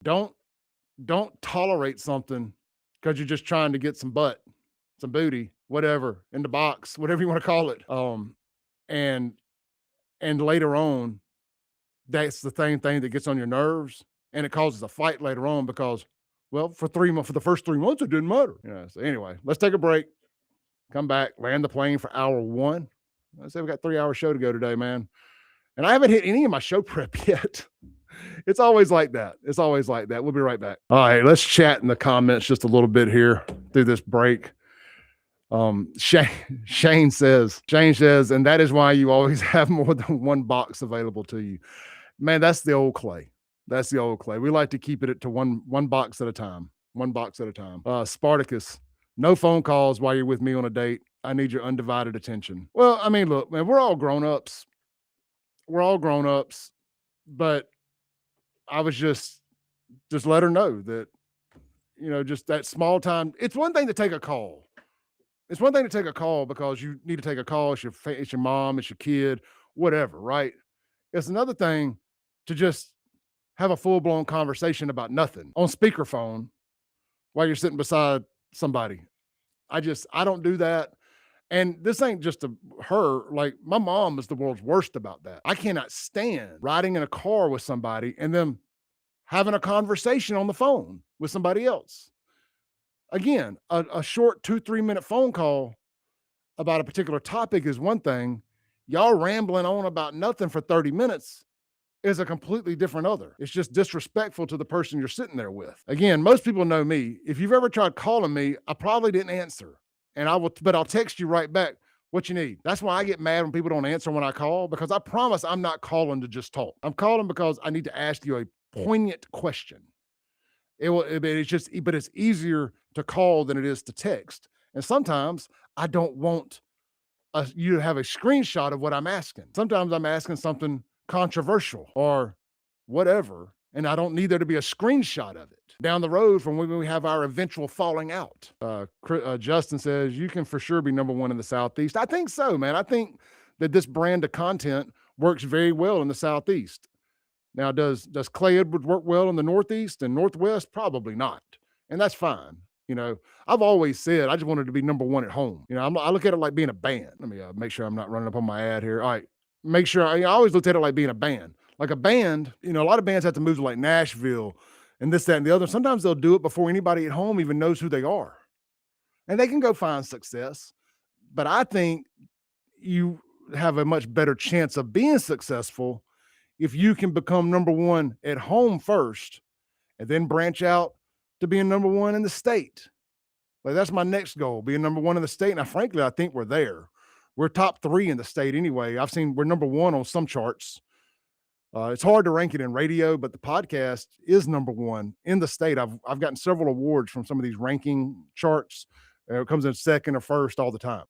Don't don't tolerate something because you're just trying to get some butt, some booty, whatever, in the box, whatever you want to call it. And and later on, that's the same thing that gets on your nerves, and it causes a fight later on because, well, for 3 months, for the first 3 months, it didn't matter. So anyway, let's take a break. Come back, land the plane for hour one. I say we got 3 hour show to go today, man. And I haven't hit any of my show prep yet. It's always like that. It's always like that. We'll be right back. All right, let's chat in the comments just a little bit here through this break. Shane says, and that is why you always have more than one box available to you. Man, that's the old Clay. That's the old Clay. We like to keep it to one box at a time. One box at a time. Spartacus, no phone calls while you're with me on a date. I need your undivided attention. Well, I mean, look, man, we're all grown ups. We're all grown ups, but I was just let her know that, just that small time. It's one thing to take a call. It's one thing to take a call because you need to take a call. It's your mom, it's your kid, whatever, right? It's another thing to just have a full blown conversation about nothing on speakerphone while you're sitting beside somebody. I don't do that. And this ain't just her. Like, my mom is the world's worst about that. I cannot stand riding in a car with somebody and then having a conversation on the phone with somebody else. Again, a short 2-3 minute phone call about a particular topic is one thing. Y'all rambling on about nothing for 30 minutes is a completely different other. It's just disrespectful to the person you're sitting there with. Again, most people know me. If you've ever tried calling me, I probably didn't answer. But I'll text you right back what you need. That's why I get mad when people don't answer when I call, because I promise I'm not calling to just talk. I'm calling because I need to ask you a poignant question. But it's easier to call than it is to text. And sometimes I don't want you to have a screenshot of what I'm asking. Sometimes I'm asking something controversial or whatever, and I don't need there to be a screenshot of it down the road from when we have our eventual falling out. Justin says, you can for sure be number one in the Southeast. I think so, man. I think that this brand of content works very well in the Southeast. Now, does Clay Edwards work well in the Northeast and Northwest? Probably not. And that's fine. I've always said I just wanted to be number one at home. I look at it like being a band. Let me make sure I'm not running up on my ad here. All right. Make sure I always looked at it like being a band. Like a band, a lot of bands have to move to like Nashville and this, that, and the other. Sometimes they'll do it before anybody at home even knows who they are. And they can go find success. But I think you have a much better chance of being successful if you can become number one at home first and then branch out to being number one in the state. Like, that's my next goal, being number one in the state. Now, frankly, I think we're there. We're top 3 in the state anyway. I've seen we're number 1 on some charts. It's hard to rank it in radio, but the podcast is number 1 in the state. I've gotten several awards from some of these ranking charts. It comes in second or first all the time.